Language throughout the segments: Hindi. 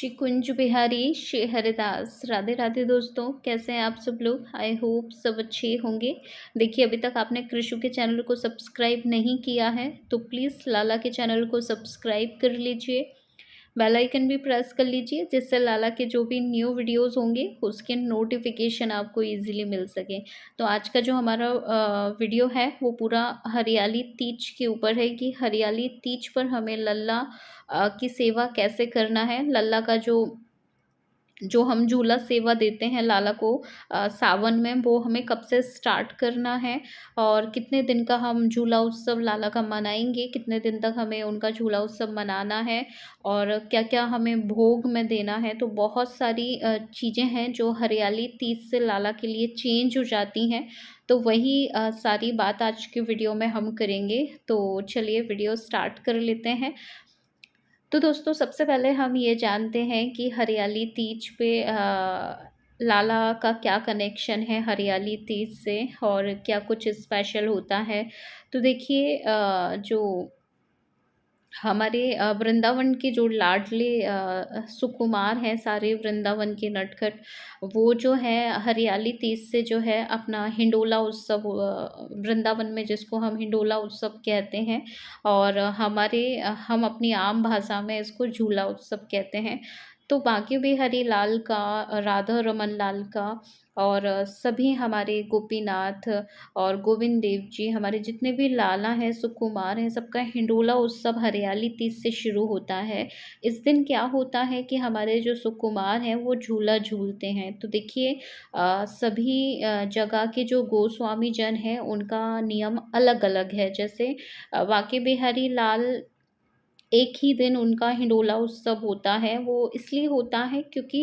श्री कुंज बिहारी श्री हरिदास। राधे राधे दोस्तों, कैसे हैं आप सब लोग। आई होप सब अच्छे होंगे। देखिए, अभी तक आपने कृषु के चैनल को सब्सक्राइब नहीं किया है तो प्लीज़ लाला के चैनल को सब्सक्राइब कर लीजिए, बेल आइकन भी प्रेस कर लीजिए, जिससे लाला के जो भी न्यू वीडियोस होंगे उसके नोटिफिकेशन आपको इजीली मिल सके। तो आज का जो हमारा वीडियो है वो पूरा हरियाली तीज के ऊपर है कि हरियाली तीज पर हमें लल्ला की सेवा कैसे करना है। लल्ला का जो जो हम झूला सेवा देते हैं लाला को सावन में, वो हमें कब से स्टार्ट करना है और कितने दिन का हम झूला उत्सव लाला का मनाएंगे, कितने दिन तक हमें उनका झूला उत्सव मनाना है और क्या क्या हमें भोग में देना है। तो बहुत सारी चीज़ें हैं जो हरियाली तीज से लाला के लिए चेंज हो जाती हैं। तो वही सारी बात आज के वीडियो में हम करेंगे। तो चलिए वीडियो स्टार्ट कर लेते हैं। तो दोस्तों, सबसे पहले हम ये जानते हैं कि हरियाली तीज पे लाला का क्या कनेक्शन है हरियाली तीज से और क्या कुछ स्पेशल होता है। तो देखिए, जो हमारे वृंदावन के जो लाडले सुकुमार हैं, सारे वृंदावन के नटखट, वो जो है हरियाली तीज से जो है अपना हिंडोला उत्सव, वृंदावन में जिसको हम हिंडोला उत्सव कहते हैं और हम अपनी आम भाषा में इसको झूला उत्सव कहते हैं। तो बांके बिहारी लाल का, राधा रमन लाल का और सभी हमारे गोपीनाथ और गोविंद देव जी, हमारे जितने भी लाला हैं, सुकुमार हैं, सबका हिंडोला उत्सव हरियाली तीज से शुरू होता है। इस दिन क्या होता है कि हमारे जो सुकुमार हैं वो झूला झूलते हैं। तो देखिए, सभी जगह के जो गोस्वामी जन हैं उनका नियम अलग अलग है। जैसे बांके बिहारी लाल, एक ही दिन उनका हिंडोला उत्सव होता है। वो इसलिए होता है क्योंकि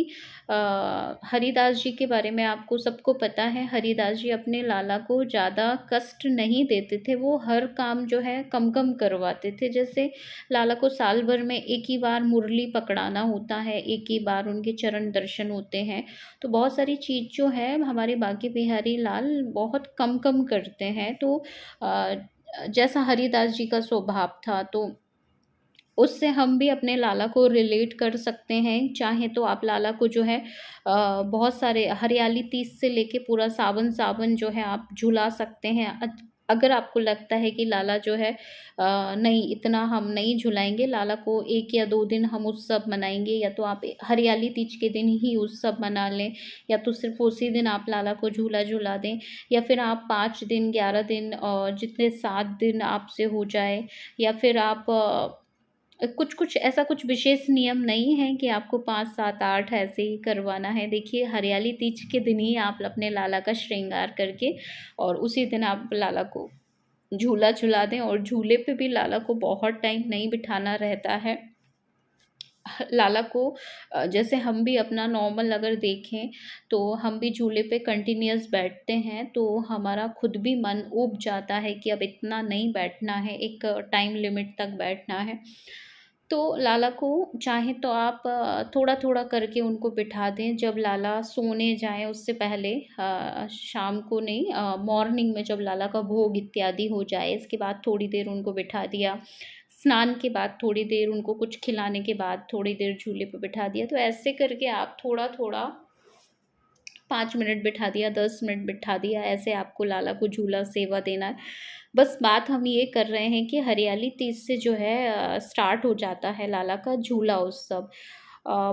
हरिदास जी के बारे में आपको सबको पता है। हरिदास जी अपने लाला को ज़्यादा कष्ट नहीं देते थे, वो हर काम जो है कम कम करवाते थे। जैसे लाला को साल भर में एक ही बार मुरली पकड़ाना होता है, एक ही बार उनके चरण दर्शन होते हैं। तो बहुत सारी चीज़ जो है हमारे बांके बिहारी लाल बहुत कम कम करते हैं। तो अ, जैसा हरिदास जी का स्वभाव था, तो उससे हम भी अपने लाला को रिलेट कर सकते हैं। चाहे तो आप लाला को जो है बहुत सारे हरियाली तीज से लेके पूरा सावन सावन जो है आप झुला सकते हैं। अगर आपको लगता है कि लाला जो है नहीं, इतना हम नहीं झुलाएंगे लाला को, 1 या 2 दिन हम उत्सव मनाएंगे, या तो आप हरियाली तीज के दिन ही उत्सव मना लें, या तो सिर्फ उसी दिन आप लाला को झूला झुला दें, या फिर आप 5 दिन, 11 दिन और जितने 7 दिन आपसे हो जाए, या फिर आप कुछ कुछ ऐसा कुछ विशेष नियम नहीं है कि आपको 5, 7, 8 ऐसे ही करवाना है। देखिए, हरियाली तीज के दिन ही आप अपने लाला का श्रृंगार करके और उसी दिन आप लाला को झूला झुला दें। और झूले पे भी लाला को बहुत टाइम नहीं बिठाना रहता है। लाला को जैसे हम भी अपना नॉर्मल अगर देखें तो हम भी झूले पे कंटिन्यूअस बैठते हैं, तो हमारा खुद भी मन ऊब जाता है कि अब इतना नहीं बैठना है, एक टाइम लिमिट तक बैठना है। तो लाला को चाहे तो आप थोड़ा-थोड़ा करके उनको बिठा दें। जब लाला सोने जाएँ उससे पहले, शाम को नहीं, मॉर्निंग में जब लाला का भोग इत्यादि हो जाए, इसके बाद थोड़ी देर उनको बिठा दिया। स्नान के बाद थोड़ी देर उनको कुछ खिलाने के बाद थोड़ी देर झूले पे बिठा दिया। तो ऐसे करके आप थोड़ा-थोड़ा 5 मिनट बिठा दिया, 10 मिनट बिठा दिया, ऐसे आपको लाला को झूला सेवा देना है। बस बात हम ये कर रहे हैं कि हरियाली तीज से जो है स्टार्ट हो जाता है लाला का झूला उत्सव।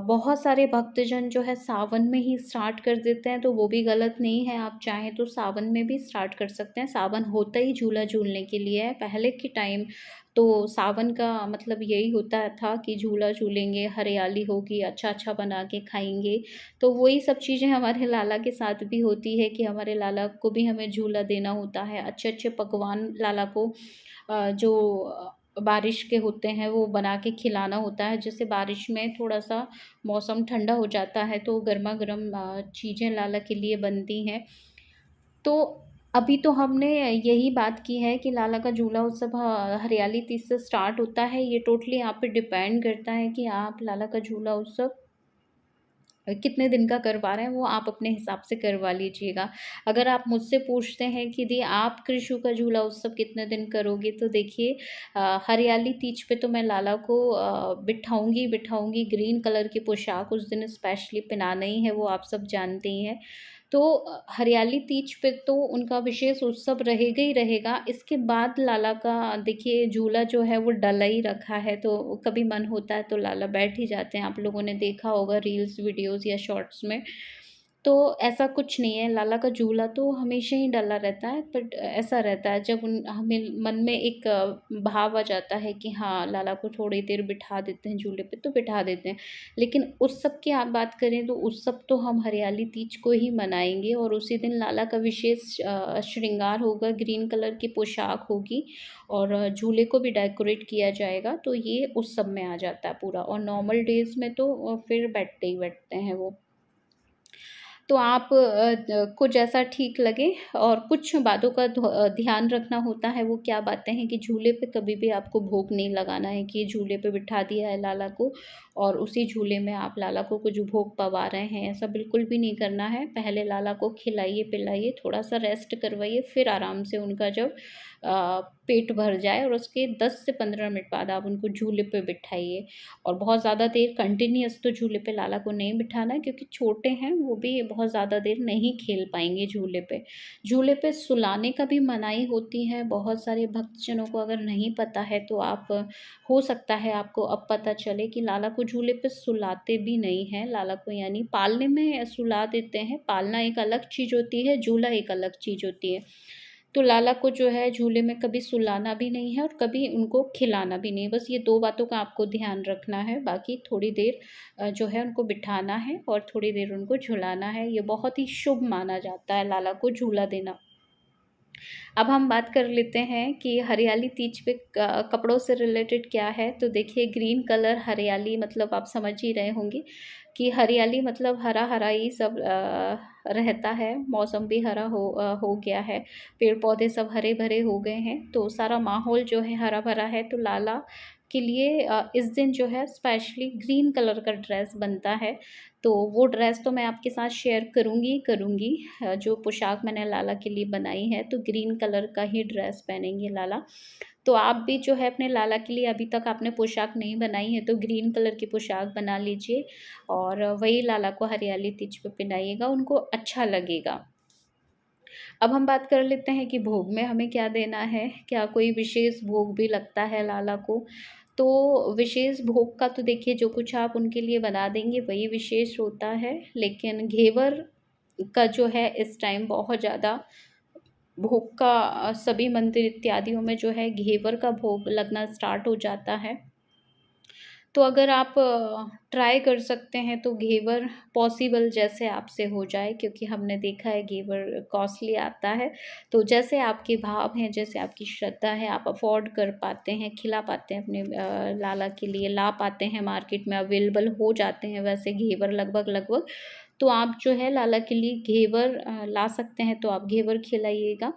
बहुत सारे भक्तजन जो है सावन में ही स्टार्ट कर देते हैं, तो वो भी गलत नहीं है। आप चाहें तो सावन में भी स्टार्ट कर सकते हैं। सावन होता ही झूला झूलने के लिए है। पहले के टाइम तो सावन का मतलब यही होता था कि झूला झूलेंगे, हरियाली होगी, अच्छा-अच्छा बना के खाएँगे। तो वही सब चीज़ें हमारे लाला के साथ भी होती है कि हमारे लाला को भी हमें झूला देना होता है। अच्छे-अच्छे पकवान लाला को जो बारिश के होते हैं वो बना के खिलाना होता है। जैसे बारिश में थोड़ा-सा मौसम ठंडा हो जाता है तो गरमा-गरम चीज़ें लाला के लिए बनती हैं। तो अभी तो हमने यही बात की है कि लाला का झूला उत्सव हरियाली तीज से स्टार्ट होता है। ये टोटली आप पे डिपेंड करता है कि आप लाला का झूला उत्सव कितने दिन का करवा रहे हैं वो आप अपने हिसाब से करवा लीजिएगा। अगर आप मुझसे पूछते हैं कि दी आप कृषु का झूला उत्सव कितने दिन करोगे, तो देखिए हरियाली तीज पे तो मैं लाला को बिठाऊँगी बिठाऊँगी। ग्रीन कलर की पोशाक उस दिन स्पेशली पहनाना ही है, वो आप सब जानते ही हैं। तो हरियाली तीज पे तो उनका विशेष उत्सव रहेगा ही रहेगा। इसके बाद लाला का देखिए झूला जो है वो डला ही रखा है, तो कभी मन होता है तो लाला बैठ ही जाते हैं। आप लोगों ने देखा होगा रील्स, वीडियोज़ या शॉर्ट्स में। तो ऐसा कुछ नहीं है, लाला का झूला तो हमेशा ही डला रहता है, बट ऐसा रहता है जब उन हमें मन में एक भाव आ जाता है कि हाँ, लाला को थोड़ी देर बिठा देते हैं झूले पे, तो बिठा देते हैं। लेकिन उत्सव की आप बात करें तो उत्सव तो हम हरियाली तीज को ही मनाएँगे, और उसी दिन लाला का विशेष श्रृंगार होगा, ग्रीन कलर की पोशाक होगी और झूले को भी डेकोरेट किया जाएगा, तो ये उत्सव में आ जाता है पूरा। और नॉर्मल डेज़ में तो फिर बैठते ही बैठते हैं वो। तो आप को जैसा ठीक लगे। और कुछ बातों का ध्यान रखना होता है। वो क्या बातें हैं कि झूले पे कभी भी आपको भोग नहीं लगाना है कि झूले पे बिठा दिया है लाला को और उसी झूले में आप लाला को कुछ भोग पवा रहे हैं, ऐसा बिल्कुल भी नहीं करना है। पहले लाला को खिलाइए पिलाइए, थोड़ा सा रेस्ट करवाइए, फिर आराम से उनका जब पेट भर जाए और उसके 10 से 15 मिनट बाद आप उनको झूले पे बिठाइए। और बहुत ज़्यादा देर कंटिन्यूअस तो झूले पे लाला को नहीं बिठाना है, क्योंकि छोटे हैं, वो भी बहुत ज़्यादा देर नहीं खेल पाएँगे झूले पे। झूले पे सुलाने का भी मनाही होती है, बहुत सारे भक्तजनों को अगर नहीं पता है तो आप हो सकता है आपको अब पता चले कि लाला को झूले पे सुलाते भी नहीं हैं। लाला को यानी पालने में सुला देते हैं, पालना एक अलग चीज़ होती है, झूला एक अलग चीज़ होती है। तो लाला को जो है झूले में कभी सुलाना भी नहीं है और कभी उनको खिलाना भी नहीं, बस ये 2 बातों का आपको ध्यान रखना है। बाकी थोड़ी देर जो है उनको बिठाना है और थोड़ी देर उनको झुलाना है। ये बहुत ही शुभ माना जाता है लाला को झूला देना। अब हम बात कर लेते हैं कि हरियाली तीज पे कपड़ों से रिलेटेड क्या है। तो देखिए ग्रीन कलर हरियाली मतलब आप समझ ही रहे होंगे कि हरियाली मतलब हरा हरा ही सब रहता है। मौसम भी हरा हो गया है, पेड़ पौधे सब हरे भरे हो गए हैं, तो सारा माहौल जो है हरा भरा है। तो लाला के लिए इस दिन जो है स्पेशली ग्रीन कलर का ड्रेस बनता है। तो वो ड्रेस तो मैं आपके साथ शेयर करूँगी ही करूँगी। जो पोशाक मैंने लाला के लिए बनाई है, तो ग्रीन कलर का ही ड्रेस पहनेंगे लाला। तो आप भी जो है अपने लाला के लिए, अभी तक आपने पोशाक नहीं बनाई है तो ग्रीन कलर की पोशाक बना लीजिए और वही लाला को हरियाली तीज पे पहनाइएगा, उनको अच्छा लगेगा। अब हम बात कर लेते हैं कि भोग में हमें क्या देना है, क्या कोई विशेष भोग भी लगता है लाला को? तो विशेष भोग का तो देखिए जो कुछ आप उनके लिए बना देंगे वही विशेष होता है, लेकिन घेवर का जो है इस टाइम बहुत ज़्यादा भोग का सभी मंदिर इत्यादियों में जो है घेवर का भोग लगना स्टार्ट हो जाता है। तो अगर आप ट्राई कर सकते हैं तो घेवर पॉसिबल जैसे आपसे हो जाए, क्योंकि हमने देखा है घेवर कॉस्टली आता है। तो जैसे आपके भाव हैं, जैसे आपकी श्रद्धा है, आप अफ़ोर्ड कर पाते हैं, खिला पाते हैं अपने लाला के लिए, ला पाते हैं, मार्केट में अवेलेबल हो जाते हैं वैसे घेवर लगभग-लगभग। तो आप जो है लाला के लिए घेवर ला सकते हैं, तो आप घेवर खिलाइएगा।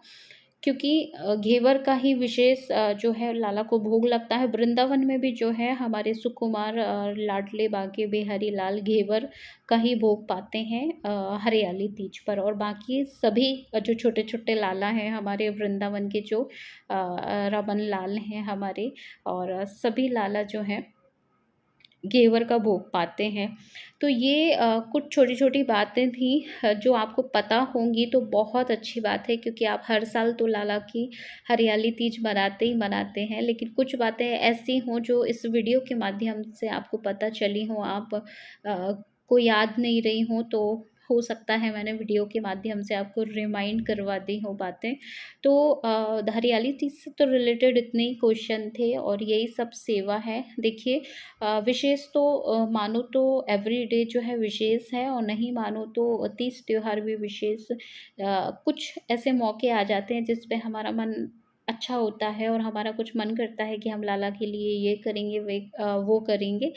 क्योंकि घेवर का ही विशेष जो है लाला को भोग लगता है। वृंदावन में भी जो है हमारे सुकुमार लाडले बांके बिहारी लाल घेवर का ही भोग पाते हैं हरियाली तीज पर। और बाकी सभी जो छोटे-छोटे लाला हैं हमारे वृंदावन के, जो रमन लाल हैं हमारे, और सभी लाला जो हैं घेवर का भोग पाते हैं। तो ये कुछ छोटी-छोटी बातें थी जो आपको पता होंगी तो बहुत अच्छी बात है, क्योंकि आप हर साल तो लाला की हरियाली तीज मनाते ही मनाते हैं। लेकिन कुछ बातें ऐसी हों जो इस वीडियो के माध्यम से आपको पता चली हों, आप को याद नहीं रही हों, तो हो सकता है मैंने वीडियो के माध्यम से आपको रिमाइंड करवा दी हों बातें। तो हरियाली तीज से तो रिलेटेड इतने ही क्वेश्चन थे और यही सब सेवा है। देखिए विशेष तो मानो तो एवरीडे जो है विशेष है, और नहीं मानो तो तीज त्योहार भी विशेष। कुछ ऐसे मौके आ जाते हैं जिस पे हमारा मन अच्छा होता है और हमारा कुछ मन करता है कि हम लाला के लिए ये करेंगे वो करेंगे।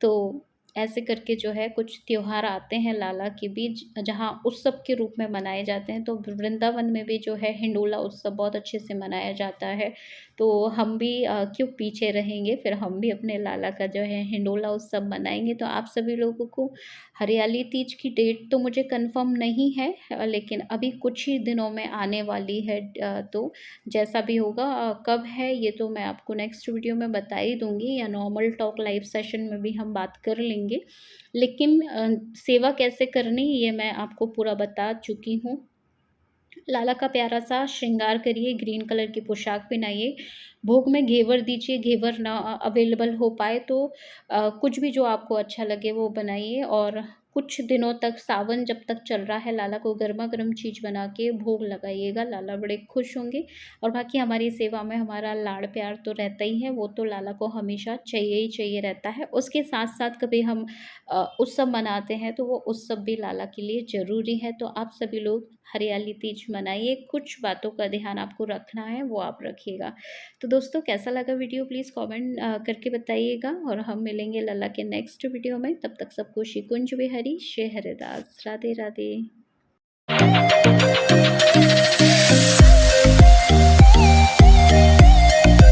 तो ऐसे करके जो है कुछ त्योहार आते हैं लाला के बीच, जहाँ उत्सव के रूप में मनाए जाते हैं। तो वृंदावन में भी जो है हिंडोला उत्सव बहुत अच्छे से मनाया जाता है। तो हम भी क्यों पीछे रहेंगे, फिर हम भी अपने लाला का जो है हिंडोला उत्सव मनाएँगे। तो आप सभी लोगों को हरियाली तीज की डेट तो मुझे कन्फर्म नहीं है, लेकिन अभी कुछ ही दिनों में आने वाली है। तो जैसा भी होगा, कब है ये तो मैं आपको नेक्स्ट वीडियो में बता ही दूँगी, या नॉर्मल टॉक लाइव सेशन में भी हम बात कर लेंगे। लेकिन सेवा कैसे करनी ये मैं आपको पूरा बता चुकी हूँ। लाला का प्यारा-सा श्रृंगार करिए, ग्रीन कलर की पोशाक पहनाइए, भोग में घेवर दीजिए, घेवर ना अवेलेबल हो पाए तो कुछ भी जो आपको अच्छा लगे वो बनाइए। और कुछ दिनों तक, सावन जब तक चल रहा है, लाला को गरमा-गरम चीज़ बना के भोग लगाइएगा, लाला बड़े खुश होंगे। और बाकी हमारी सेवा में हमारा लाड़-प्यार तो रहता ही है, वो तो लाला को हमेशा चाहिए ही चाहिए रहता है। उसके साथ-साथ कभी हम उत्सव मनाते हैं तो वो उत्सव भी लाला के लिए ज़रूरी है। तो आप सभी लोग हरियाली तीज मनाइए, कुछ बातों का ध्यान आपको रखना है वो आप रखिएगा। तो दोस्तों, कैसा लगा वीडियो प्लीज़ कमेंट करके बताइएगा, और हम मिलेंगे लाला के नेक्स्ट वीडियो में। तब तक सबको श्री कुंज बिहारी श्री हरिदास, राधे राधे।